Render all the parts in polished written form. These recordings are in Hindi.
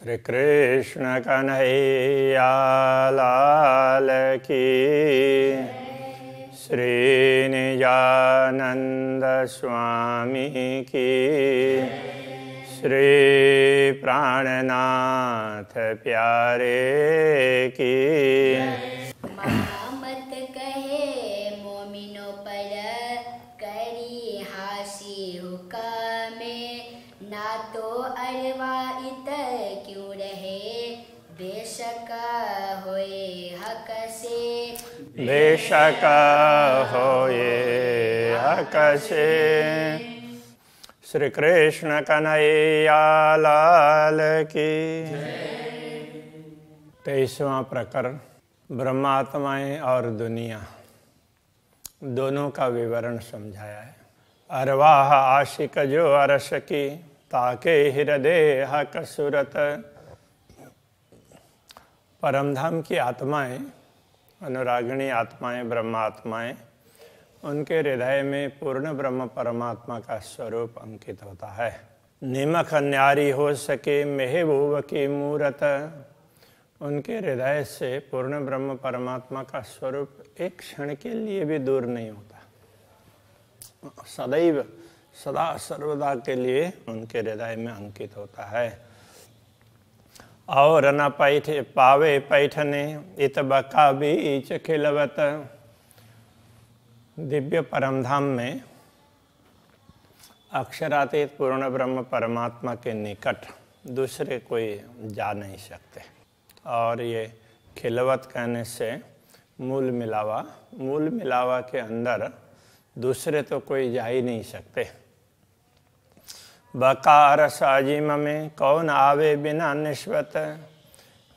श्री कृष्ण कन्हैया लाल की, श्री निजानंद स्वामी की, श्री प्राणनाथ प्यारे की। मत कहे मोमिनो पर करी हासी हुक्मे, ना तो अरवाइत क्यों रहे बेशक होए हक से, बेशक होए हक से। श्री कृष्ण कन्हैया लाल की। 23वां प्रकरण ब्रह्मात्माएं और दुनिया दोनों का विवरण समझाया है। अरवाह आशिक जो अरस की, ताके हृदय हक सूरत। परमधाम की आत्माएं, अनुरागिणी आत्माएं, ब्रह्मात्माएं, उनके हृदय में पूर्ण ब्रह्म परमात्मा का स्वरूप अंकित होता है। निमख न्यारी हो सके महबूब की मूरत। उनके हृदय से पूर्ण ब्रह्म परमात्मा का स्वरूप एक क्षण के लिए भी दूर नहीं होता, सदैव सदा सर्वदा के लिए उनके हृदय में अंकित होता है। और न पैठे पावे पैठने इत बका बीच खिलवत। दिव्य परमधाम में अक्षरातीत पूर्ण ब्रह्म परमात्मा के निकट दूसरे कोई जा नहीं सकते। और ये खिलवत कहने से मूल मिलावा के अंदर दूसरे तो कोई जा ही नहीं सकते। बकार साजिम में कौन आवे बिना निश्वत।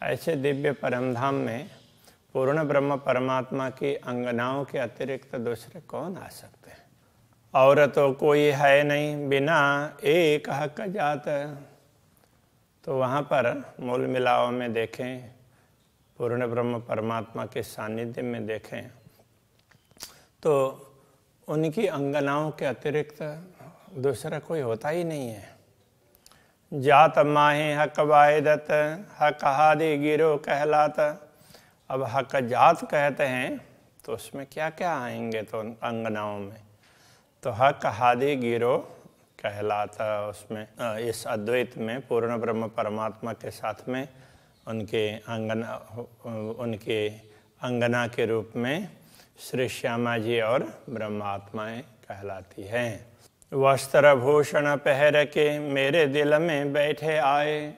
ऐसे दिव्य परमधाम में पूर्ण ब्रह्म परमात्मा की अंगनाओं के अतिरिक्त दूसरे कौन आ सकते हैं। और तो कोई है नहीं बिना एक हक जात। तो वहाँ पर मूल मिलाव में देखें, पूर्ण ब्रह्म परमात्मा के सानिध्य में देखें तो उनकी अंगनाओं के अतिरिक्त दूसरा कोई होता ही नहीं है। जात माहे हक वायदत, हक हादि गिरो कहलाता। अब हक जात कहते हैं तो उसमें क्या क्या आएंगे तो अंगनाओं में, तो हक हादि गिरो कहलाता। उसमें इस अद्वैत में पूर्ण ब्रह्म परमात्मा के साथ में उनके अंगना के रूप में श्री श्यामा जी और ब्रह्मात्माएं कहलाती हैं। वस्त्र भूषण पहर के मेरे दिल में बैठे आए।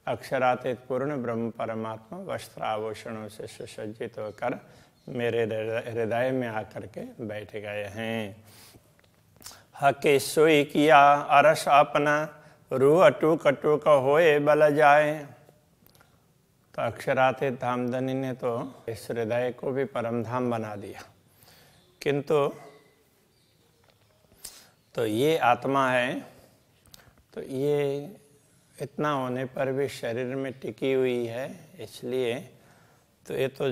अक्षरातीत पूर्ण ब्रह्म परमात्मा वस्त्र आभूषणों से सुसज्जित होकर मेरे हृदय में आकर के बैठ गए हैं। हके सोई किया अरस अपना, रूह टूक टूक होए बल जाए। तो अक्षरातीत धामधनी ने तो इस हृदय को भी परमधाम बना दिया, किंतु तो ये आत्मा है, तो ये इतना होने पर भी शरीर में टिकी हुई है, इसलिए तो ये तो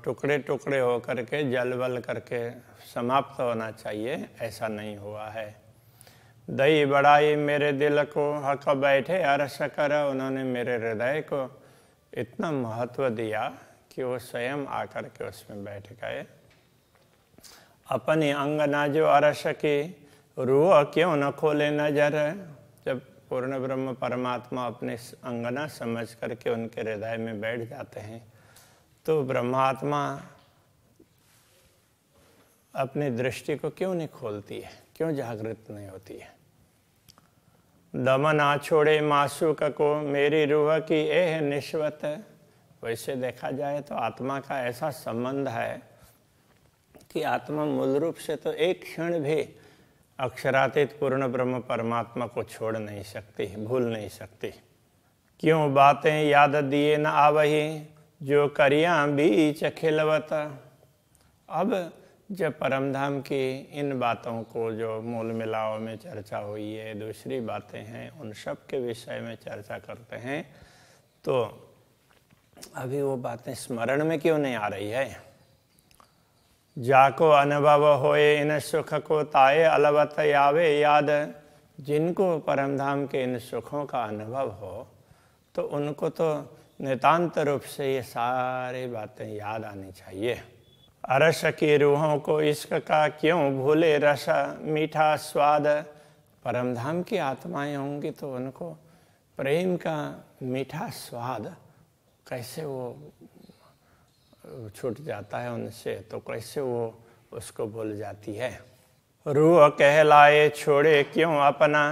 टुकड़े टुकड़े हो करके जल बल करके समाप्त होना चाहिए, ऐसा नहीं हुआ है। दई बढ़ाई मेरे दिल को हक बैठे अरस कर। उन्होंने मेरे हृदय को इतना महत्व दिया कि वो स्वयं आकर के उसमें बैठ गए। अपनी अंगना जो अरस की, रूह क्यों न खोले नजर। जब पूर्ण ब्रह्म परमात्मा अपने अंगना समझ करके उनके हृदय में बैठ जाते हैं तो ब्रह्मात्मा अपनी दृष्टि को क्यों नहीं खोलती है, क्यों जागृत नहीं होती है। दमन आ छोड़े मासूक को मेरी रूह की एह निश्वत। वैसे देखा जाए तो आत्मा का ऐसा संबंध है कि आत्मा मूल रूप से तो एक क्षण भी अक्षरातीत पूर्ण ब्रह्म परमात्मा को छोड़ नहीं सकती, भूल नहीं सकती। क्यों बातें याद दिए न आवही, जो करियां बीच खिलवत। अब जब परमधाम की इन बातों को जो मूल मिलाव में चर्चा हुई है, दूसरी बातें हैं, उन सब के विषय में चर्चा करते हैं, तो अभी वो बातें स्मरण में क्यों नहीं आ रही है। जाको अनुभव होए इन सुख को ताए अलवत आवे याद। जिनको परमधाम के इन सुखों का अनुभव हो तो उनको तो नितांत रूप से ये सारी बातें याद आनी चाहिए। अरस की रूहों को इश्क का क्यों भूले रस मीठा स्वाद। परमधाम की आत्माएं होंगी तो उनको प्रेम का मीठा स्वाद कैसे वो छूट जाता है उनसे, तो कैसे वो उसको भूल जाती है। रूह कहलाए छोड़े क्यों अपना,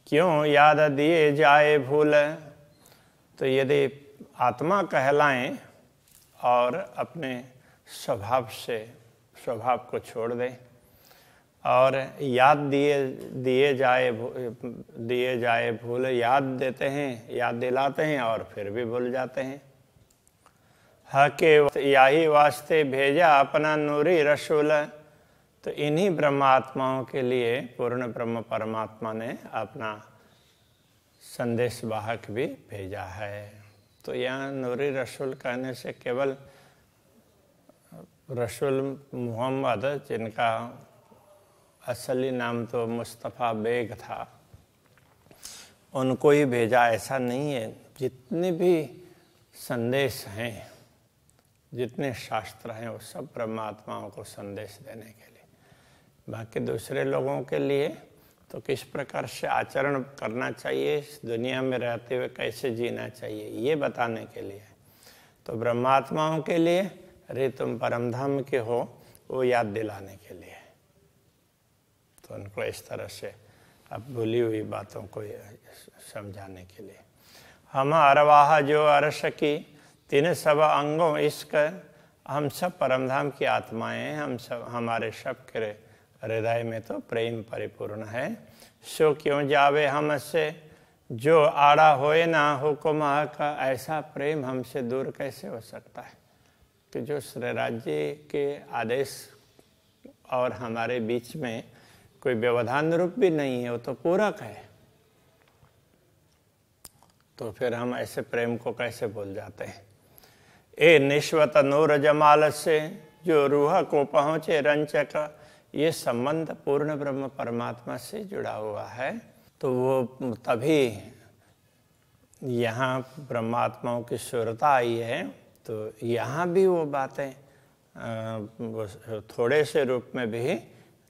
क्यों याद दिए जाए भूल। तो यदि आत्मा कहलाएं और अपने स्वभाव को छोड़ दें और याद दिए जाए भूल, याद देते हैं, याद दिलाते हैं और फिर भी भूल जाते हैं। हके यही वास्ते भेजा अपना नूरी रसूल। तो इन्हीं ब्रह्मात्माओं के लिए पूर्ण ब्रह्म परमात्मा ने अपना संदेश वाहक भी भेजा है। तो यहाँ नूरी रसूल कहने से केवल रसूल मोहम्मद, जिनका असली नाम तो मुस्तफ़ा बेग था, उनको ही भेजा ऐसा नहीं है। जितने भी संदेश हैं, जितने शास्त्र हैं, वो सब ब्रह्मात्माओं को संदेश देने के लिए। बाकी दूसरे लोगों के लिए तो किस प्रकार से आचरण करना चाहिए, इस दुनिया में रहते हुए कैसे जीना चाहिए, ये बताने के लिए। तो ब्रह्मात्माओं के लिए अरे तुम परमधाम के हो, वो याद दिलाने के लिए। तो उनको इस तरह से अब भूली हुई बातों को समझाने के लिए। हम अरवाह जो अरस की तीन सब अंगों इश्क। हम सब परमधाम की आत्माएं, हम सब, हमारे सब के हृदय में तो प्रेम परिपूर्ण है। सो क्यों जावे हमसे जो आड़ा होए ना हुक्म का। ऐसा प्रेम हमसे दूर कैसे हो सकता है कि जो श्री राज्य के आदेश और हमारे बीच में कोई व्यवधान रूप भी नहीं है, वो तो पूरक है। तो फिर हम ऐसे प्रेम को कैसे भूल जाते हैं। ए निश्वत नूर जमाल से जो रूह को पहुँचे रंचक। ये संबंध पूर्ण ब्रह्म परमात्मा से जुड़ा हुआ है। तो वो तभी यहाँ ब्रह्मात्माओं की शुरता आई है। तो यहाँ भी वो बातें थोड़े से रूप में भी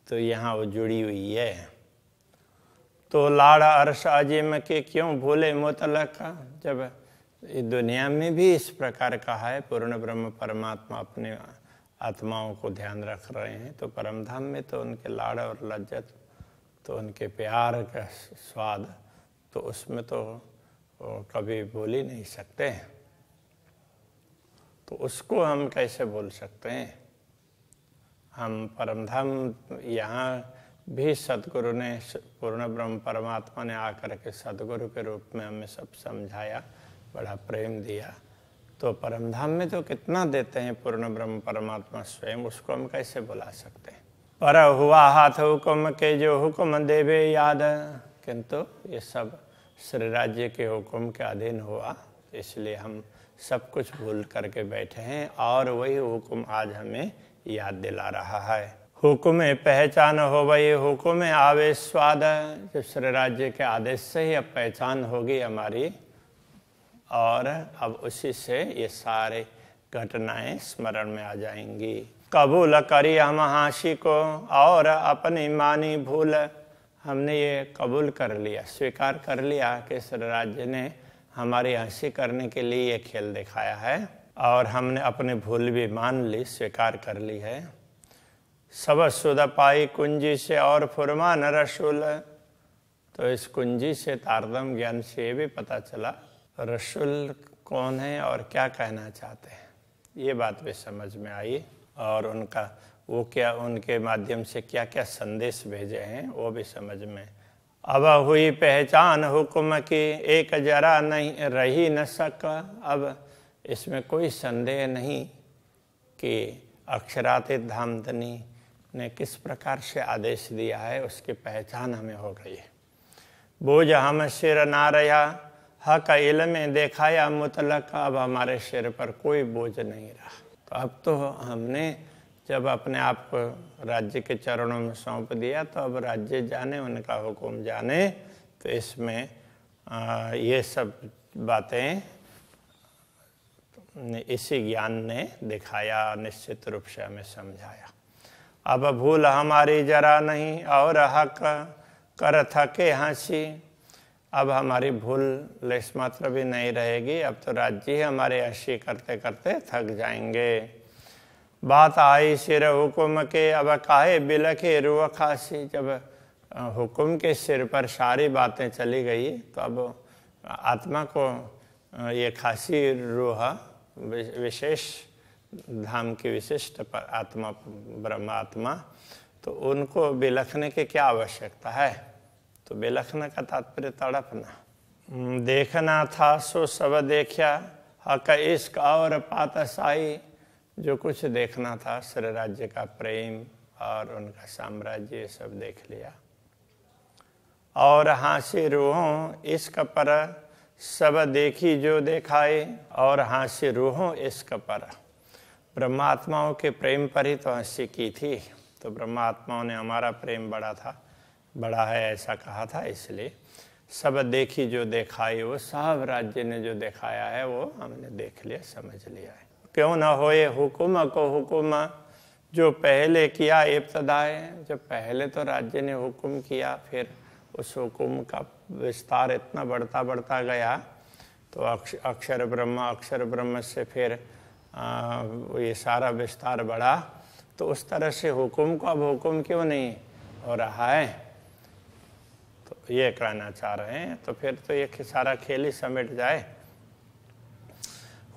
तो यहाँ वो जुड़ी हुई है। तो लाड़ा अर्श अजीम के क्यों भूले मुतलक। जब दुनिया में भी इस प्रकार का है, पूर्ण ब्रह्म परमात्मा अपने आत्माओं को ध्यान रख रहे हैं, तो परमधाम में तो उनके लाड़ और लज्जत, तो उनके प्यार का स्वाद, तो उसमें तो कभी भूल ही नहीं सकते। तो उसको हम कैसे भूल सकते हैं। हम परमधाम यहाँ भी सदगुरु ने, पूर्ण ब्रह्म परमात्मा ने आकर के सदगुरु के रूप में हमें सब समझाया, बड़ा प्रेम दिया। तो परमधाम में तो कितना देते हैं पूर्ण ब्रह्म परमात्मा स्वयं, उसको हम कैसे बुला सकते हैं। पर हुआ हाथ हुक्म के जो हुक्म देवे याद। किंतु ये सब श्री राज्य के हुक्म के अधीन हुआ, इसलिए हम सब कुछ भूल करके बैठे हैं और वही हुक्म आज हमें याद दिला रहा है। हुक्म पहचान हो वही हुक्म आवे स्वाद। जब श्री राज्य के आदेश से ही अब पहचान होगी हमारी, और अब उसी से ये सारे घटनाएं स्मरण में आ जाएंगी। कबूल करी हम हाशी को और अपनी मानी भूल। हमने ये कबूल कर लिया, स्वीकार कर लिया कि श्री राज्य ने हमारी हंसी करने के लिए ये खेल दिखाया है, और हमने अपनी भूल भी मान ली, स्वीकार कर ली है। सब सुध पाई कुंजी से और फुरमान रसूल। तो इस कुंजी से, तारतम ज्ञान से ये भी पता चला रसूल कौन है और क्या कहना चाहते हैं, ये बात भी समझ में आई। और उनका वो क्या, उनके माध्यम से क्या क्या संदेश भेजे हैं वो भी समझ में। अब हुई पहचान हुक्म की एक जरा नहीं रही न सका। अब इसमें कोई संदेह नहीं कि अक्षरातीत धामधनी ने किस प्रकार से आदेश दिया है, उसकी पहचान हमें हो गई है। बोझ हम सिर ना रहा, हक इल्म देखाया मुतलक। अब हमारे सिर पर कोई बोझ नहीं रहा। तो अब तो हमने जब अपने आप को राज्य के चरणों में सौंप दिया, तो अब राज्य जाने, उनका हुक्म जाने। तो इसमें ये सब बातें इसी ज्ञान ने दिखाया, निश्चित रूप से हमें समझाया। अब भूल हमारी जरा नहीं और हक कर थके हंसी। अब हमारी भूल लेस मात्र भी नहीं रहेगी, अब तो राज्य ही हमारे हंसी करते करते थक जाएंगे। बात आई सिर हुकुम के, अब काहे बिलखे रुआ खासी। जब हुकुम के सिर पर सारी बातें चली गई तो अब आत्मा को ये खासी रूह, विशेष धाम की विशिष्ट पर आत्मा, ब्रह्मात्मा, तो उनको बिलखने की क्या आवश्यकता है। तो बिलखने का तात्पर्य तड़पना। देखना था सो सब देखा, हक इश्क और पातशाही। जो कुछ देखना था, श्री राज्य का प्रेम और उनका साम्राज्य, सब देख लिया। और हांसी रूहों इश्क पर सब देखी जो देखाए। और हांसी रूहों इश्क पर, ब्रह्मात्माओं के प्रेम पर ही तो हंसी की थी। तो ब्रह्मात्माओं ने हमारा प्रेम बड़ा है ऐसा कहा था, इसलिए सब देखी जो देखाई। वो सब राज्य ने जो दिखाया है वो हमने देख लिया, समझ लिया है। क्यों न होए हुकुम को हुकुम, जो पहले किया इब्तदाए। जब पहले तो राज्य ने हुकुम किया, फिर उस हुकुम का विस्तार इतना बढ़ता गया, तो अक्षर ब्रह्म से फिर ये सारा विस्तार बढ़ा। तो उस तरह से हुकुम को अब हुकुम क्यों नहीं हो रहा है, तो ये कहना चाह रहे हैं। तो फिर तो ये सारा खेल ही समेट जाए।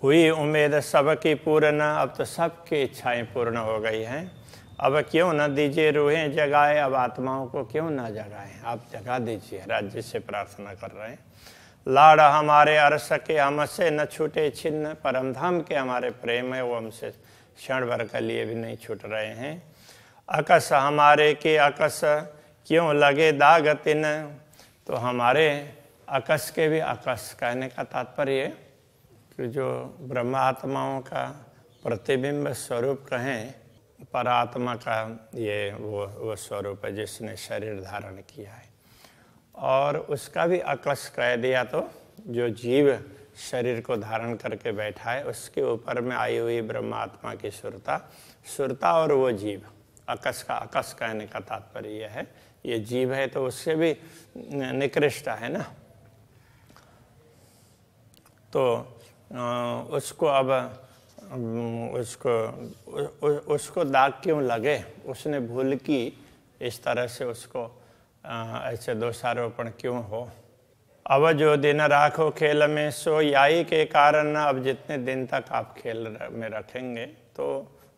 हुई उम्मीद सबकी पूर्ण, अब तो सबकी इच्छाएं पूर्ण हो गई हैं। अब क्यों न दीजिए रूहें जगाए। अब आत्माओं को क्यों न जगाएं, आप जगा दीजिए। राज्य से प्रार्थना कर रहे हैं। लाड़ हमारे अरस के हमसे न छूटे छिन्न। परमधाम के हमारे प्रेम है, वो हमसे क्षण भर के लिए भी नहीं छूट रहे हैं। अकस हमारे के अकस क्यों लगे दाग तिन। तो हमारे अकस के भी अकस कहने का तात्पर्य कि जो ब्रह्मात्माओं का प्रतिबिंब स्वरूप कहें, परात्मा का ये वो स्वरूप है जिसने शरीर धारण किया है। और उसका भी अकस कह दिया तो जो जीव शरीर को धारण करके बैठा है, उसके ऊपर में आई हुई ब्रह्मात्मा की सुरता और वो जीव। अकस का अकस कहने का तात्पर्य यह है, ये जीव है तो उससे भी निकृष्ट है ना। तो उसको अब उसको दाग क्यों लगे, उसने भूल की, इस तरह से उसको ऐसे दोषारोपण क्यों हो। अब जो दिन राखो खेल में सो याई के कारण। अब जितने दिन तक आप खेल में रखेंगे तो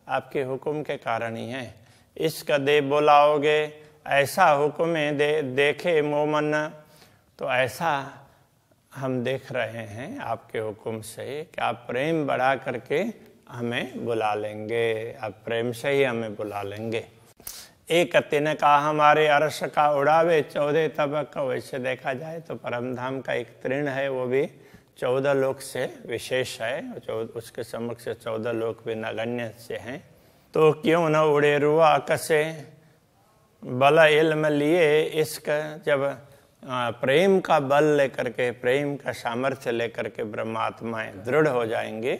आपके हुक्म के कारण ही है। इश्क दे बुलाओगे ऐसा हुक्म देखे मोमन। तो ऐसा हम देख रहे हैं आपके हुक्म से कि आप प्रेम बढ़ा करके हमें बुला लेंगे, आप प्रेम से ही हमें बुला लेंगे। एक तिन का हमारे अर्श का उड़ावे 14 तबक। वैसे देखा जाए तो परमधाम का एक तृण है, वो भी 14 लोक से विशेष है, उसके समक्ष 14 लोक भी नगण्य से हैं। तो क्यों न उड़े रुआ अकसे बल इल्म लिए इश्क। जब प्रेम का बल लेकर के, प्रेम का सामर्थ्य लेकर के ब्रह्मात्माएं दृढ़ हो जाएंगे,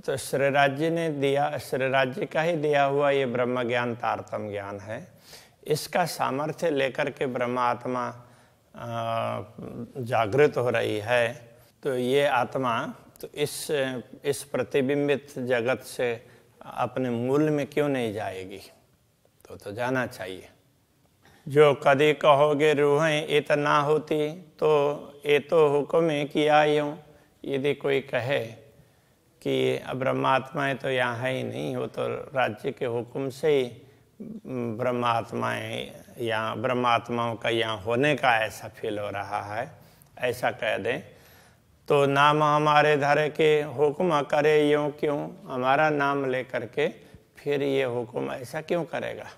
तो श्री राज्य ने दिया, श्री राज्य का ही दिया हुआ ये ब्रह्म ज्ञान तारतम ज्ञान है। इसका सामर्थ्य लेकर के ब्रह्मात्मा जागृत हो रही है। तो ये आत्मा तो इस प्रतिबिंबित जगत से अपने मूल में क्यों नहीं जाएगी, तो जाना चाहिए। जो कदी कहोगे रूहें इतना होती, तो ये तो हुक्म किया यूँ। यदि कोई कहे कि ब्रह्मात्माएं तो यहाँ है ही नहीं, हो तो राज्य के हुक्म से ही ब्रह्मात्माओं का यहाँ होने का ऐसा फील हो रहा है, ऐसा कह दें, तो नाम हमारे धरे के हुक्म करे यूँ क्यों। हमारा नाम लेकर के फिर ये हुक्म ऐसा क्यों करेगा,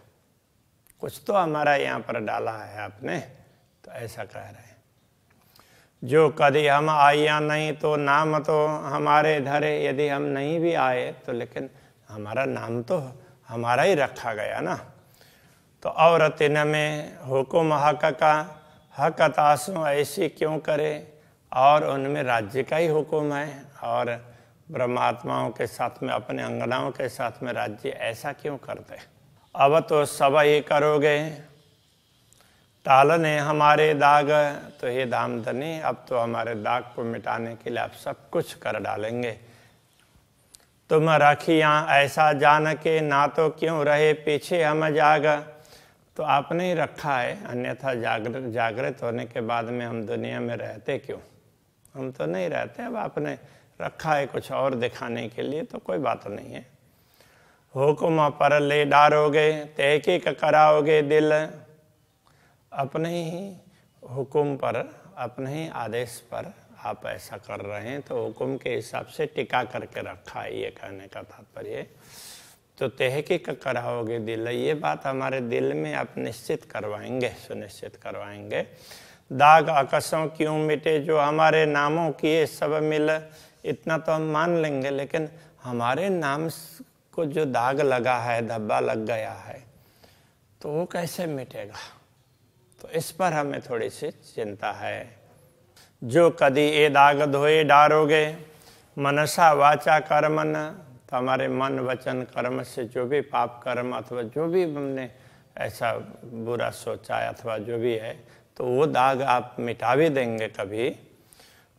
कुछ तो हमारा यहाँ पर डाला है आपने, तो ऐसा कह रहे हैं। जो कभी हम आया नहीं तो नाम तो हमारे धरे। यदि हम नहीं भी आए तो लेकिन हमारा नाम तो हमारा ही रखा गया ना। तो और तिन में हुकुम हक का हक तासों ऐसी क्यों करे। और उनमें राज्य का ही हुक्म है, और ब्रह्मात्माओं के साथ में, अपने अंगनाओं के साथ में राज्य ऐसा क्यों करते? अब तो सब ये करोगे टालने हमारे दाग, तो हे धामधनी अब तो हमारे दाग को मिटाने के लिए आप सब कुछ कर डालेंगे। तुम रखियाँ ऐसा जान के, ना तो क्यों रहे पीछे हम जाग। तो आपने ही रखा है, अन्यथा जागृत होने के बाद में हम दुनिया में रहते क्यों? हम तो नहीं रहते, अब आपने रखा है कुछ और दिखाने के लिए, तो कोई बात नहीं है। हुक्म पर ले डारोगे, तहकीक कराओगे दिल। अपने ही हुक्म पर, अपने ही आदेश पर आप ऐसा कर रहे हैं, तो हुक्म के हिसाब से टिका करके रखा है, ये कहने का तात्पर्य। तो तहकीक कराओगे दिल, ये बात हमारे दिल में आप निश्चित करवाएंगे, सुनिश्चित करवाएंगे। दाग आकाशों क्यों मिटे जो हमारे नामों किए सब मिल। इतना तो हम मान लेंगे, लेकिन हमारे नाम को जो दाग लगा है, धब्बा लग गया है, तो वो कैसे मिटेगा? तो इस पर हमें थोड़ी सी चिंता है। जो कदी ये दाग धोए डारोगे, मनसा वाचा कर्मन। तो हमारे मन वचन कर्म से जो भी पाप कर्म अथवा जो भी हमने ऐसा बुरा सोचा है अथवा जो भी है, तो वो दाग आप मिटा भी देंगे कभी।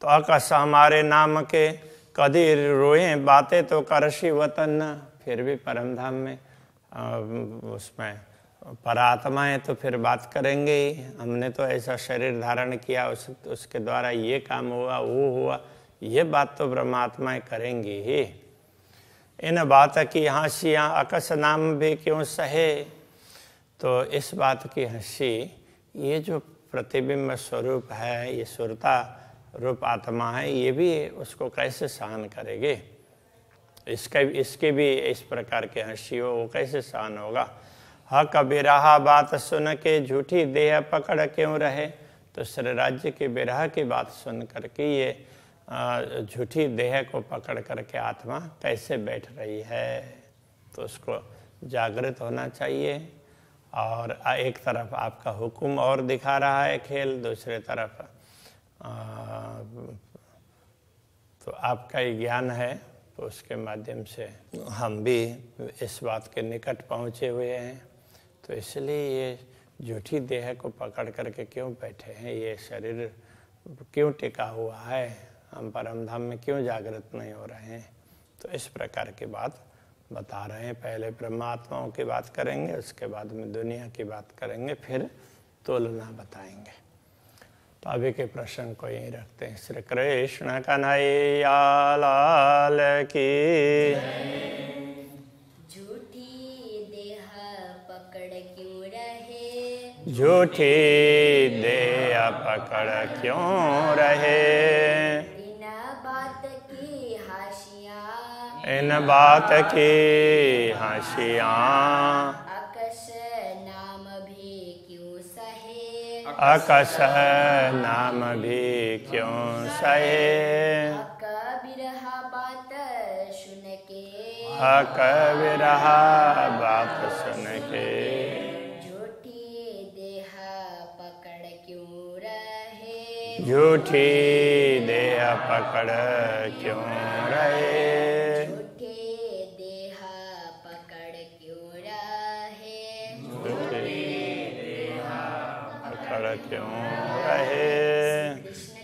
तो आकाश हमारे नाम के, कदी रोए बातें तो करशी वतन। फिर भी परमधाम में उसमें परात्माएं तो फिर बात करेंगे ही। हमने तो ऐसा शरीर धारण किया, उसके द्वारा ये काम हुआ, वो हुआ, ये बात तो ब्रह्मात्माएं करेंगी ही। इन बात की हंसियाँ अकस नाम भी क्यों सहे। तो इस बात की हंसी, ये जो प्रतिबिंब स्वरूप है, ये सुरता रूप आत्मा है, ये भी उसको कैसे सहन करेगी? इसके भी इस प्रकार के हंसी हो, वो कैसे सहन होगा? हक बिरहा बात सुन के झूठी देह पकड़ क्यों रहे। तो श्री राज्य की बिरहा की बात सुन करके ये झूठी देह को पकड़ करके आत्मा कैसे बैठ रही है? तो उसको जागृत होना चाहिए। और एक तरफ आपका हुक्म और दिखा रहा है खेल, दूसरे तरफ तो आपका ही ज्ञान है, तो उसके माध्यम से हम भी इस बात के निकट पहुँचे हुए हैं। तो इसलिए ये झूठी देह को पकड़ करके क्यों बैठे हैं? ये शरीर क्यों टिका हुआ है? हम परमधाम में क्यों जागृत नहीं हो रहे हैं? तो इस प्रकार की बात बता रहे हैं। पहले ब्रह्मात्माओं की बात करेंगे, उसके बाद में दुनिया की बात करेंगे, फिर तुलना बताएंगे। तो अभी के प्रश्न को यहीं रखते हैं। श्री कृष्ण कन्हैया लाल की। झूठी देह पकड़ क्यों रहे, झूठी देह पकड़ क्यों रहे। इन बात की हाशियाँ, इन बात की हंसियाँ अकस नाम भी क्यों सहे, अकस नाम भी क्यों सहे। हक बिरहा बात सुन के, हक बिरहा बात सुन के। झूठी देह पकड़ क्यों रहे, झूठी देह पकड़ क्यों रहे। झूठी देह पकड़ क्यों रहे, झूठी देह पकड़ क्यों रहे। कृष्ण